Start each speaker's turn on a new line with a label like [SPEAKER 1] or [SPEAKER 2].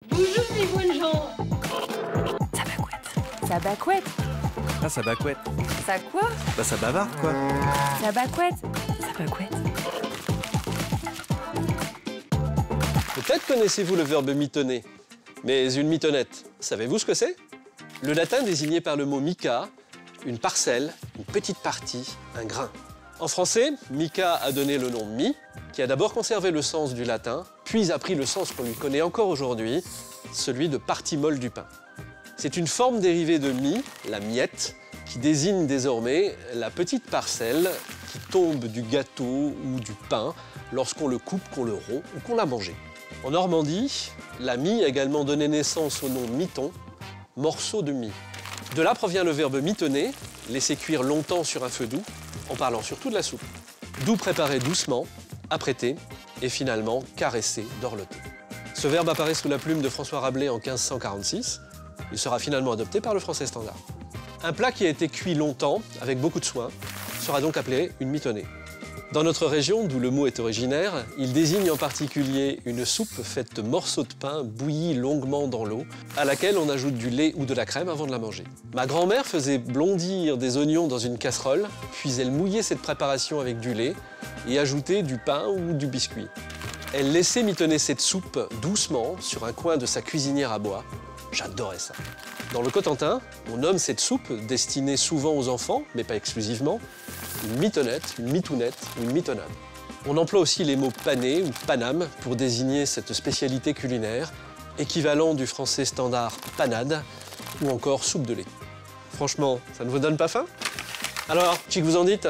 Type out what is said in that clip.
[SPEAKER 1] Bonjour mes bonnes gens.
[SPEAKER 2] Ça bacouette.
[SPEAKER 3] Ah, ça bacouette.
[SPEAKER 2] Ça quoi?
[SPEAKER 3] Bah, ça bavarde, quoi.
[SPEAKER 2] Ça bacouette. Ça bacouette.
[SPEAKER 4] Peut-être connaissez-vous le verbe mitonner, mais une mitonnette, savez-vous ce que c'est? Le latin désigné par le mot mica, une parcelle, une petite partie, un grain. En français, mica a donné le nom mi, qui a d'abord conservé le sens du latin, puis a pris le sens qu'on lui connaît encore aujourd'hui, celui de partie molle du pain. C'est une forme dérivée de mi, la miette, qui désigne désormais la petite parcelle qui tombe du gâteau ou du pain lorsqu'on le coupe, qu'on le rompt ou qu'on l'a mangé. En Normandie, la mie a également donné naissance au nom miton, morceau de mie. De là provient le verbe mitonner, laisser cuire longtemps sur un feu doux, en parlant surtout de la soupe. D'où préparer doucement, apprêter et finalement caresser, dorloter. Ce verbe apparaît sous la plume de François Rabelais en 1546. Il sera finalement adopté par le français standard. Un plat qui a été cuit longtemps, avec beaucoup de soin, sera donc appelé une mitonnée. Dans notre région, d'où le mot est originaire, il désigne en particulier une soupe faite de morceaux de pain bouillis longuement dans l'eau, à laquelle on ajoute du lait ou de la crème avant de la manger. Ma grand-mère faisait blondir des oignons dans une casserole, puis elle mouillait cette préparation avec du lait et ajoutait du pain ou du biscuit. Elle laissait mitonner cette soupe doucement sur un coin de sa cuisinière à bois. J'adorais ça. Dans le Cotentin, on nomme cette soupe, destinée souvent aux enfants, mais pas exclusivement, une mitonnette, une mitounette ou une mitonnade. On emploie aussi les mots pané ou paname pour désigner cette spécialité culinaire, équivalent du français standard panade ou encore soupe de lait. Franchement, ça ne vous donne pas faim? Alors, qui que vous en dites?